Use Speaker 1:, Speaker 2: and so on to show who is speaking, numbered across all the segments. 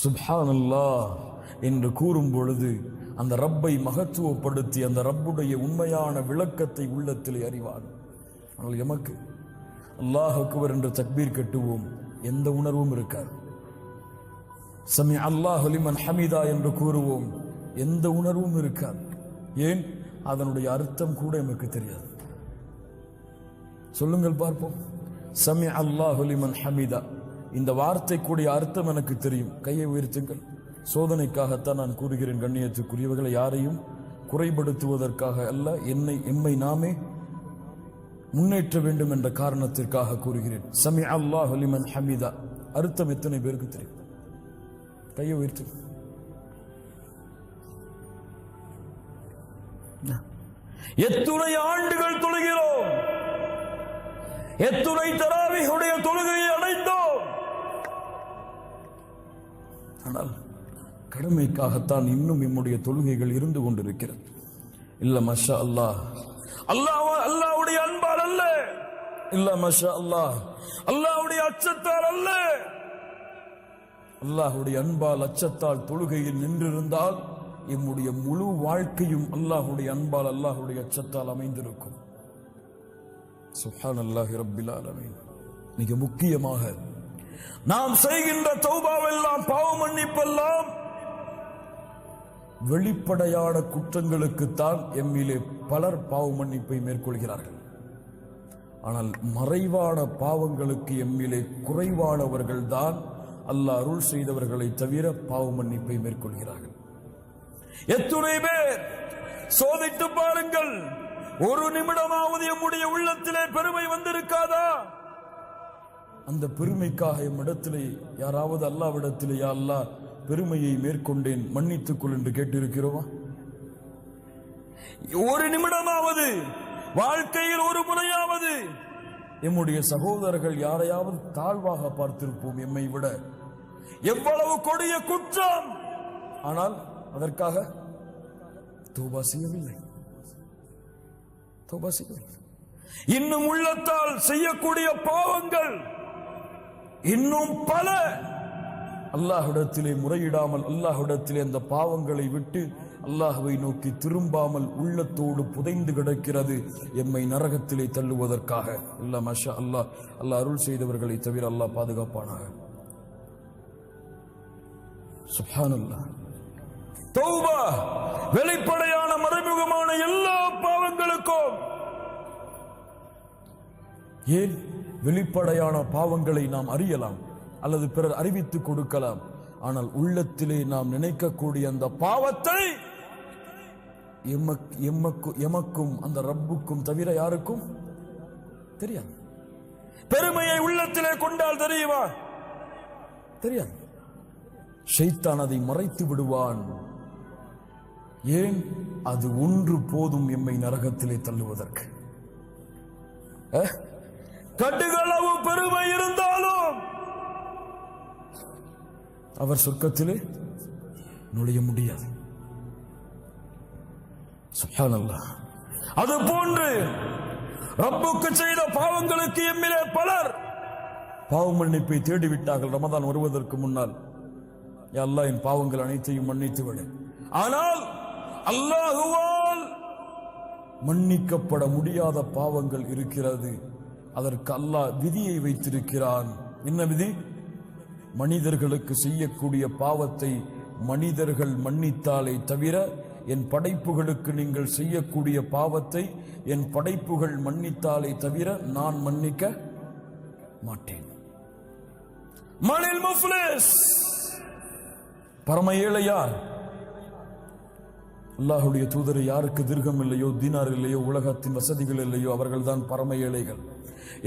Speaker 1: சுப்ஹானல்லாஹ் என்று கூறும் பொழுது அந்த ரப்பை மகத்துவப்படுத்தி அந்த ரப்புடைய உண்மையான விளக்கத்தை உள்ளத்திலே அறிவான். ஆனால் எமக்கு அல்லாஹ் அக்பர் என்று தக்பீர் கட்டுவோம், எந்த உணர்வும் இருக்காது. சமி அல்லாஹு லிமன் ஹமீதா என்று கூறுவோம், எந்த உணர்வும் இருக்காது. ஏன்? அதனுடைய அர்த்தம் கூட எமக்கு தெரியாது. சொல்லுங்கள் பார்ப்போம். சமி அல்லாஹு லிமன் ஹமீதா, இந்த வார்த்தைக்குடைய அர்த்தம் எனக்கு தெரியும். கையை உயர்த்துங்கள். சோதனைக்காகத்தான் நான் கூறுகிறேன் கண்ணியத்துக்குரியவர்களை, யாரையும் குறைபடுத்துவதற்காக அல்ல, எம்மை நாமே முன்னேற்ற வேண்டும் என்ற காரணத்திற்காக கூறுகிறேன். சமி அல்லாஹு லிமன் ஹமீதா அர்த்தம் எத்தனை பேருக்கு தெரியும்? கையை உயர்த்து. எத்துணை ஆண்டுகள் தொழுகிறோம், எத்துணை தராவீஹுடைய தொழுகையை அடைந்தோம். ஆனால் கடமைக்காகத்தான் இன்னும் நம்முடைய தொழுகைகள் இருந்து கொண்டிருக்கிறது. இல்ல மஷா அல்லாஹ், அல்லாஹ்வுடைய அன்பால் அல்ல, இல்ல மஷா அல்லாஹ், அல்லாஹ்வுடைய அச்சத்தால் அல்ல. அல்லாஹ்வுடைய அன்பால் அச்சத்தால் தொழுகையில் நின்றிருந்தால் நம்முடைய முழு வாழ்க்கையும் அல்லாஹ்வுடைய அன்பால் அல்லாஹ்வுடைய அச்சத்தால் அமைந்திருக்கும். சுப்ஹானல்லாஹி ரப்பில் ஆலமீன். மிக முக்கியமாக நாம் செய்கின்ற தௌபாவெல்லாம், பாவ மன்னிப்பெல்லாம் வெளிப்படையான குற்றங்களுக்குத்தான் எம்மிலே பலர் பாவ மன்னிப்பை மேற்கொள்கிறார்கள். ஆனால் மறைவான பாவங்களுக்கு எம்மிலே குறைவானவர்கள் தான் அல்லாஹ் அருள் செய்தவர்களை தவிர பாவ மன்னிப்பை மேற்கொள்கிறார்கள். எத்துணை பேர் சோதித்து பாருங்கள், ஒரு நிமிடமாவது நம்முடைய உள்ளத்திலே பெருமை வந்திருக்காதா? அந்த பெருமைக்காக எம்மிடத்திலே யாராவது அல்லாஹ்விடத்திலே, யா அல்லாஹ் பெருமையை மேற்கொண்டேன் மன்னித்துக் கொள் என்று கேட்டிருக்கிறோமா? ஒரு நிமிடமாவது, வாழ்க்கையில் ஒரு முறையாவது எம்முடைய சகோதரர்கள் யாரையாவது தாழ்வாக பார்த்திருப்போம் எம்மை விட. எவ்வளவு கொடிய குற்றம், ஆனால் அதற்காக தௌபா செய்யவில்லை. இன்னும் உள்ளத்தால் செய்யக்கூடிய பாவங்கள் இன்னும் பல. அல்லாஹ்விடத்திலே முறையிடாமல், அல்லாஹ்விடத்திலே அந்த பாவங்களை விட்டு அல்லாஹ்வை நோக்கி திரும்பாமல் உள்ளத்தோடு புதைந்து கிடக்கிறது, எம்மை நரகத்திலே தள்ளுவதற்காக. இல்ல மஷா அல்லாஹ், அல்லாஹ் அருள் செய்தவர்களை தவிர அல்லாஹ் பாதுகாப்பானாக. சுப்ஹானல்லாஹ். தௌபா வெளிப்படையான மறைமுகமான எல்லா பாவங்களுக்கும். ஏன்? வெளிப்படையான பாவங்களை நாம் அறியலாம் அல்லது பிறர் அறிவித்துக் கொடுக்கலாம். ஆனால் உள்ளத்திலே நாம் நினைக்கக்கூடிய அந்த பாவத்தை எமக்கும் அந்த ரப்புக்கும் தவிர யாருக்கும் தெரியாது. பெருமையை உள்ளத்திலே கொண்டால் தெரியுமா? தெரியாது. ஷைத்தான் அதை மறைத்து விடுவான். ஏன்? அது ஒன்று போதும் எம்மை நரகத்திலே தள்ளுவதற்கு. கடுகளவு பெருமை இருந்தாலும் அவர் சொர்க்கத்திலே நுழைய முடியாது. சுப்ஹானல்லாஹ். அது போன்று ரப்புக்கு செய்த பாவங்களுக்கு எம்மிலே பலர் பாவ மன்னிப்பை தேடிவிட்டார்கள் ரமதான் வருவதற்கு முன்னால். யா அல்லாஹ், என் பாவங்கள் அனைத்தையும் மன்னித்து விடு. ஆனால் அல்லாஹுவால் மன்னிக்கப்பட முடியாத பாவங்கள் இருக்கிறது. அதற்கு அல்லாஹ் விதியை வைத்திருக்கிறான். என்ன விதி? மனிதர்களுக்கு செய்யக்கூடிய பாவத்தை மனிதர்கள் மன்னித்தாலே தவிர, என் படைப்புகளுக்கு நீங்கள் செய்யக்கூடிய பாவத்தை என் படைப்புகள் மன்னித்தாலே தவிர நான் மன்னிக்க மாட்டேன். மனில் முஃப்லிஸ், பரம ஏழை யார்? அல்லாஹ்வுடைய தூதரை யாருக்கு திர்கம் இல்லையோ, தீனார் இல்லையோ, உலகத்தின் வசதிகள் இல்லையோ, அவர்கள் தான் பரம ஏழைகள்.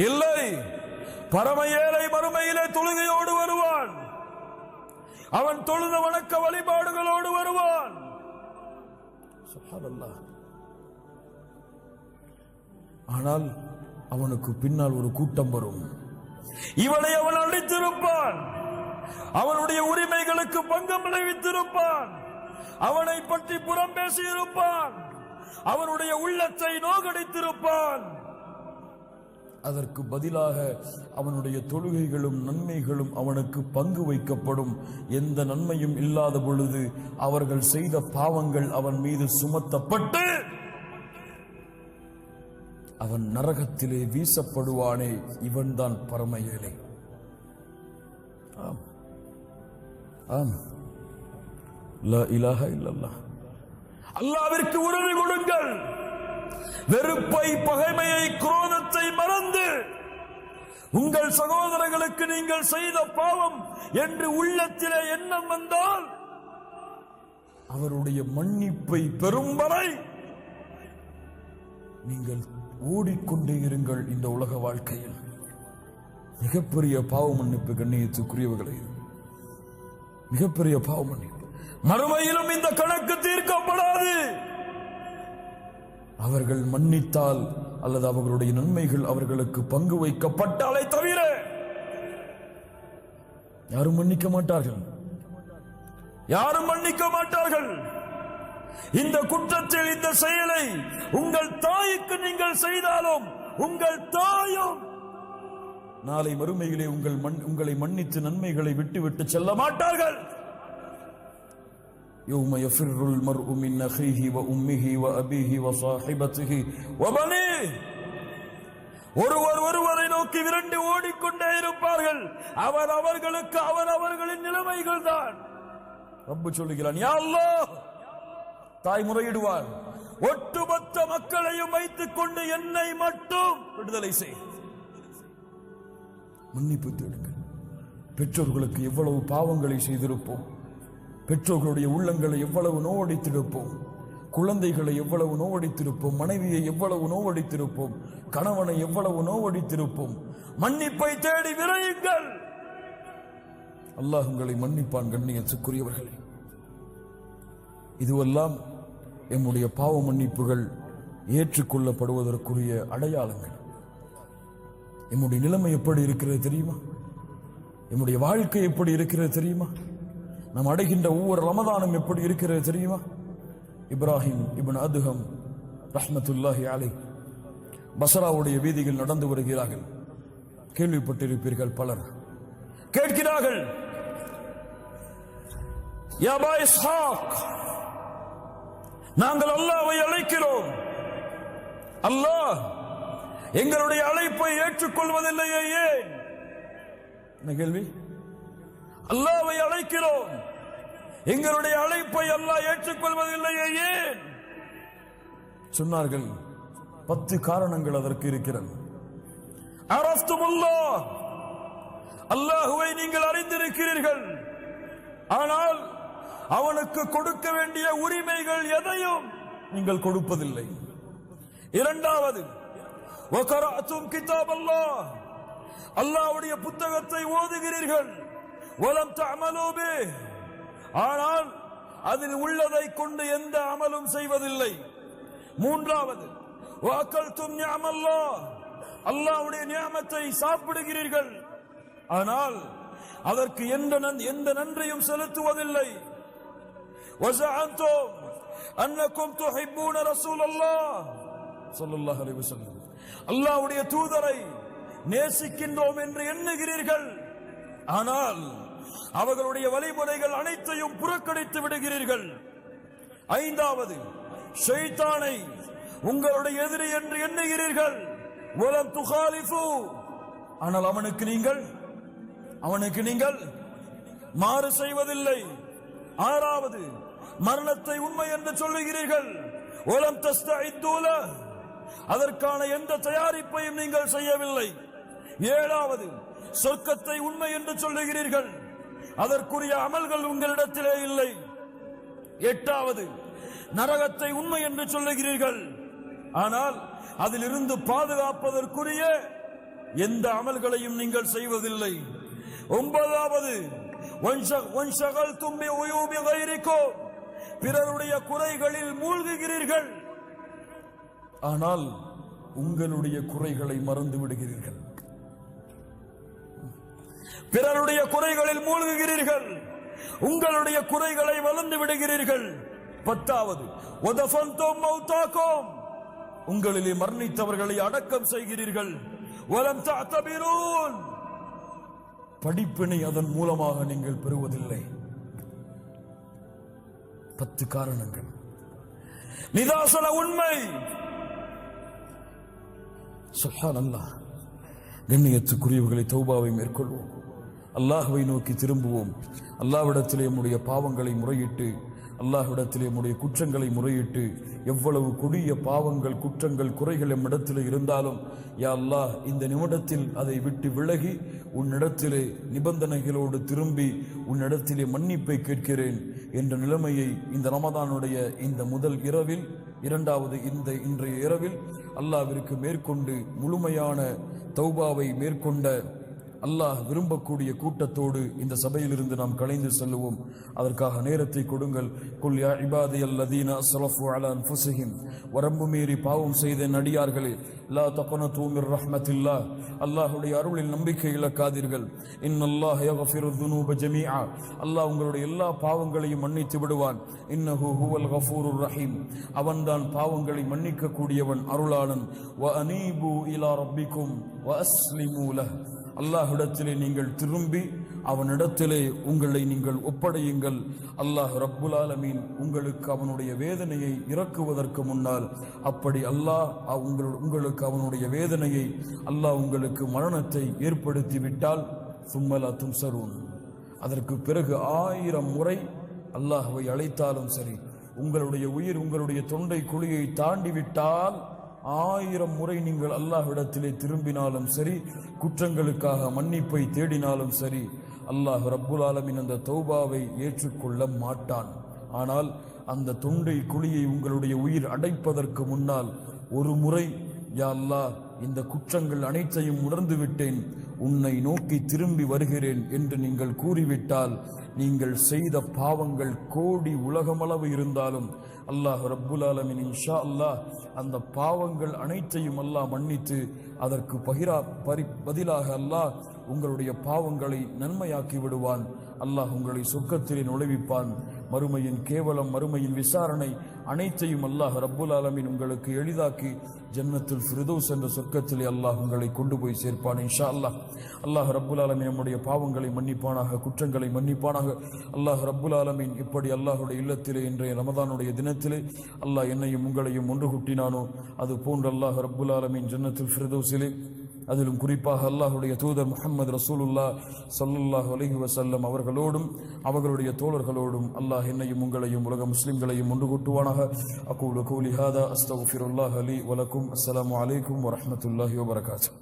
Speaker 1: இல்லை, பரம ஏழை மறுமையிலே தொழுகையோடு வருவான். அவன் தொழுத வணக்க வழிபாடுகளோடு வருவான். சுப்ஹானல்லாஹ். ஆனால் அவனுக்கு பின்னால் ஒரு கூட்டம் வரும். இவனை அவன் அழித்திருப்பான், அவனுடைய உரிமைகளுக்கு பங்கம் விளைவித்திருப்பான், அவனை பற்றி புறம் பேசியிருப்பான், அவனுடைய உள்ளத்தை நோகடித்திருப்பான். அதற்கு பதிலாக அவனுடைய தொழுகைகளும் நன்மைகளும் அவனுக்கு பங்கு வைக்கப்படும். எந்த நன்மையும் இல்லாத பொழுது அவர்கள் செய்த பாவங்கள் அவன் மீது சுமத்தப்பட்டு அவன் நரகத்திலே வீசப்படுவானே, இவன்தான் பரம ஏழை. ஆம் ஆம், லா இலாஹ இல்லல்லாஹ். அல்லாஹ்விற்கு உறுதி கொடுங்கள். வெறுப்பை, பகைமையை, குரோதத்தை மறந்து உங்கள் சகோதரர்களுக்கு நீங்கள் செய்த பாவம் என்று உள்ளத்திலே எண்ணம் வந்தால் அவருடைய மன்னிப்பை பெறும் வரை நீங்கள் ஓடிக்கொண்டே இருங்கள். இந்த உலக வாழ்க்கையில் மிகப்பெரிய பாவ மன்னிப்பு கண்ணியத்துக்குரியவர்களே, மிகப்பெரிய பாவ மன்னிப்பு. மறுமையிலும் இந்த கணக்கு தீர்க்கப்படாது. அவர்கள் மன்னித்தால் அல்லது அவர்களுடைய நன்மைகள் அவர்களுக்கு பங்கு வைக்கப்பட்டாலே தவிர யாரும் மன்னிக்க மாட்டார்கள், யாரும் மன்னிக்க மாட்டார்கள். இந்த குற்றத்தில், இந்த செயலை உங்கள் தாய்க்கு நீங்கள் செய்தாலும் உங்கள் தாயும் நாளை மறுமையிலே உங்களை மன்னித்து நன்மைகளை விட்டுவிட்டு செல்ல மாட்டார்கள். يوم يفر المرء من أخيه وأمه وأبيه وصاحبته وبنيه. ஒருவரை நோக்கி விரண்டு ஓடிக்கொண்டே இருப்பார்கள். அவர்களுக்கு அவர்களின் நிலைமைகள் தான். ரப்பு சொல்லுகிறான், யா அல்லாஹ். தாய் முறையிடுவார், ஒட்டுமொத்த மக்களையும் வைத்துக் கொண்டு என்னை மட்டும் விடுதலை செய். மன்னிப்பு தேடுங்கள். பெற்றோர்களுக்கு எவ்வளவு பாவங்களை செய்திருப்போம், பெற்றோர்களுடைய உள்ளங்களை எவ்வளவு நோவடித்திருப்போம், குழந்தைகளை எவ்வளவு நோவடித்திருப்போம், மனைவியை எவ்வளவு நோவடித்திருப்போம், கணவனை எவ்வளவு நோவடித்திருப்போம். மன்னிப்பை தேடி விரையுங்கள். அல்லாஹ் உங்களை மன்னிப்பான். கண்ணியத்துக்குரியவர்களே, இதுவெல்லாம் எம்முடைய பாவ மன்னிப்புகள் ஏற்றுக்கொள்ளப்படுவதற்குரிய அடையாளங்கள். எம்முடைய நிலைமை எப்படி இருக்கிறது தெரியுமா? எம்முடைய வாழ்க்கை எப்படி இருக்கிறது தெரியுமா? நாம் அடைகின்ற ஒவ்வொரு ரமதானும் எப்படி இருக்கிறது தெரியுமா? இப்ராஹிம் இப்னு அதுஹம் ரஹ்மத்துல்லாஹி அலைஹி பஸ்ராவுடைய வீதியில் நடந்து வருகிறார்கள். கேள்விப்பட்டிருப்பீர்கள் பலர். கேட்கிறார்கள், யா அபா இஸ்ஹாக், நாங்கள் அல்லாஹ்வை அழைக்கிறோம், அல்லாஹ் எங்களுடைய அழைப்பை ஏற்றுக்கொள்வதில்லையே, ஏன்? என்ன கேள்வி? அல்லாஹ்வை அழைக்கிறோம், எங்களுடைய அழைப்பை அல்லாஹ் ஏற்றுக்கொள்வதில்லையே, ஏன்? சொன்னார்கள், 10 காரணங்கள் அதற்கு இருக்கிறது. அரஃப்துமுல்லாஹ், அல்லாஹ்வை நீங்கள் அறிந்திருக்கிறீர்கள், ஆனால் அவனுக்கு கொடுக்க வேண்டிய உரிமைகள் எதையும் நீங்கள் கொடுப்பதில்லை. இரண்டாவது, வகரஅதும் கிதாபல்லாஹ், அல்லாஹ்வுடைய புத்தகத்தை ஓதுகிறீர்கள், வலம் தஅமலூ பிஹ், ஆனால் அதில் உள்ளதை கொண்டு எந்த அமலும் செய்வதில்லை. மூன்றாவது, வஅகல்தும் நிஅமல்லாஹ், அல்லாஹ்வுடைய நியமத்தை சாப்பிடுகிறீர்கள், ஆனால் அதற்கு எந்த நன்றியும் செலுத்துவதில்லை. வஸஅன்தும் அன்னக்கும் துஹிப்பூன ரசூலல்லாஹ் ஸல்லல்லாஹு அலைஹி வஸல்லம், அல்லாஹ்வுடைய தூதரை நேசிக்கின்றோம் என்று எண்ணுகிறீர்கள், ஆனால் அவர்களுடைய வழிமுறைகள் அனைத்தையும் புறக்கணித்து விடுகிறீர்கள். ஐந்தாவது, ஷைத்தானை உங்களுடைய எதிரி என்று எண்ணுகிறீர்கள், வலம் துகாலிஃபு, ஆனால் அவனுக்கு நீங்கள் மாறு செய்வதில்லை. ஆறாவது, மரணத்தை உண்மை என்று சொல்லுகிறீர்கள், வலம் தஸ்தஇது லஹ், அதற்கான எந்த தயாரிப்பையும் நீங்கள் செய்யவில்லை. ஏழாவது, சொர்க்கத்தை உண்மை என்று சொல்லுகிறீர்கள், அதற்குரிய அமல்கள் உங்களிடத்திலே இல்லை. எட்டாவது, நரகத்தை உண்மை என்று சொல்லுகிறீர்கள், ஆனால் அதிலிருந்து பாதுகாப்பதற்குரிய எந்த அமல்களையும் நீங்கள் செய்வதில்லை. ஒன்பதாவது, வன்ஷகல்தும் பிஉயூபி கைரிக்கும், பிறருடைய குறைகளில் மூழ்குகிறீர்கள், ஆனால் உங்களுடைய குறைகளை மறந்து விடுகிறீர்கள். பிறருடைய குறைகளில் மூழ்குகிறீர்கள், உங்களுடைய குறைகளை மறந்து விடுகிறீர்கள். பத்தாவது, வதஃபன்தும் மௌதாக்கும், உங்களிலே மரணித்தவர்களை அடக்கம் செய்கிறீர்கள், வலம் தஅதபிரூன். படிப்பினை அதன் மூலமாக நீங்கள் பெறுவதில்லை. 10 காரணங்கள். நிதாசன உண்மை. சுப்ஹானல்லாஹ். கண்ணியத்துக்குரியவர்களை, தௌபாவை மேற்கொள்வோம், அல்லாஹ்வை நோக்கி திரும்புவோம். அல்லாஹ்விடத்திலே நம்முடைய பாவங்களை முறையிட்டு, அல்லாஹ்விடத்திலே நம்முடைய குற்றங்களை முறையிட்டு, எவ்வளவு கொடிய பாவங்கள், குற்றங்கள், குறைகள் நம்மிடத்தில் இருந்தாலும், யா அல்லாஹ், இந்த நிமிடத்தில் அதை விட்டு விலகி உன்னிடத்திலே நிபந்தனைகளோடு திரும்பி உன்னிடத்திலே மன்னிப்பை கேட்கிறேன் என்ற நிலைமையை இந்த ரமதானுடைய இந்த முதல் இரவில், இரண்டாவது இன்றைய இரவில் அல்லாஹ்விற்கு மேற்கொண்டு முழுமையான தௌபாவை மேற்கொண்ட அல்லாஹ் விரும்பக்கூடிய கூட்டத்தோடு இந்த சபையிலிருந்து நாம் கலைந்து செல்லுவோம். அதற்காக நேரத்தை கொடுங்கள். குல் யா இபாதியல்லதீன அஸ்ரஃபு அலா அன்ஃபுஸிஹிம், வரம்பு மீறி பாவம் செய்த நடிகார்களே, லா தக்னது மிர் ரஹ்மத்தில்லாஹ், அல்லாஹ்வுடைய அருளில் நம்பிக்கை இழக்காதீர்கள். இன்னல்லாஹ் யக்ஃபிரு ذுனூப ஜமீஆ, அல்லாஹ் உங்களுடைய எல்லா பாவங்களையும் மன்னித்து விடுவான். இன்னஹு ஹுவல் கஃபூருர் ரஹீம், அவன்தான் பாவங்களை மன்னிக்க கூடியவன், அருளாளன். வ அனீபு இலா ரப்பிக்கும் வ அஸ்லிமூ லஹ், அல்லாஹ்விடத்திலே நீங்கள் திரும்பி அவனிடத்திலே உங்களை நீங்கள் ஒப்படையுங்கள். அல்லாஹ் ரப்புல் ஆலமீன் உங்களுக்கு அவனுடைய வேதனையை இறக்குவதற்கு முன்னால், அப்படி அல்லாஹ் உங்களுக்கு அவனுடைய வேதனையை, அல்லாஹ் உங்களுக்கு மரணத்தை ஏற்படுத்தி விட்டால், சும்மலா தும்சரூன், அதற்கு பிறகு 1000 முறை அல்லாஹ்வை அழைத்தாலும் சரி, உங்களுடைய உயிர் உங்களுடைய தொண்டை குழியை தாண்டி விட்டால் 1000 முறை நீங்கள் அல்லாஹ்விடத்திலே திரும்பினாலும் சரி, குற்றங்களுக்காக மன்னிப்பை தேடினாலும் சரி, அல்லாஹ் ரப்புல் ஆலமீன் அந்த தௌபாவை ஏற்றுக்கொள்ள மாட்டான். ஆனால் அந்த தொண்டை குழியை உங்களுடைய உயிர் அடைப்பதற்கு முன்னால் ஒரு முறை, யா அல்லாஹ், இந்த குற்றங்கள் அனைத்தையும் உணர்ந்து விட்டேன், உன்னை நோக்கி திரும்பி வருகிறேன் என்று நீங்கள் கூறிவிட்டால், நீங்கள் செய்த பாவங்கள் கோடி உலகமளவு இருந்தாலும் அல்லாஹ் ரப்புல் ஆலமீன் இன்ஷா அல்லாஹ் அந்த பாவங்கள் அனைத்தையும் அல்லாஹ் மன்னித்து அதற்கு பதிலாக அல்லாஹ் உங்களுடைய பாவங்களை நன்மையாக்கி விடுவான். அல்லாஹ் உங்களை சொர்க்கத்திலே நுழைவிப்பான். மறுமையின் கேவலம், மறுமையின் விசாரணை அனைத்தையும் அல்லாஹ் ரப்புல் ஆலமீன் உங்களுக்கு எளிதாக்கி ஜன்னத்துல் ஃபிர்தௌஸ் என்ற சொர்க்கத்திலே அல்லாஹ் உங்களை கொண்டு போய் சேர்ப்பான் இன்ஷா அல்லாஹ். அல்லாஹ் ரப்புல் ஆலமீன் நம்முடைய பாவங்களை மன்னிப்பானாக, குற்றங்களை மன்னிப்பானாக. அல்லாஹ் ரப்புல் ஆலமீன் இப்படி அல்லாஹுடைய இல்லத்திலே இன்றைய ரமதானுடைய தினத்திலே அல்லாஹ் என்னையும் உங்களையும் ஒன்று கூட்டினானோ, அது போன்று அல்லாஹ் ரப்புல் ஆலமீன் ஜன்னத்துல் ஃபிர்தௌஸிலே, அதிலும் குறிப்பாக அல்லாஹுடைய தூதர் முஹம்மது ரசூலுல்லாஹ் ஸல்லல்லாஹு அலைஹி வஸல்லம் அவர்களோடும் அவர்களுடைய தோழர்களோடும் அல்லாஹ் என்னையும் உங்களையும் உலக முஸ்லிம்களையும் ஒன்று கூட்டுவானாக. அகூலு கௌலி ஹாதா அஸ்தக்ஃபிருல்லாஹ லி வ லக்கும். அஸ்ஸலாமு அலைக்கும் வ ரஹ்மத்துல்லாஹி வ பரகாத்துஹு.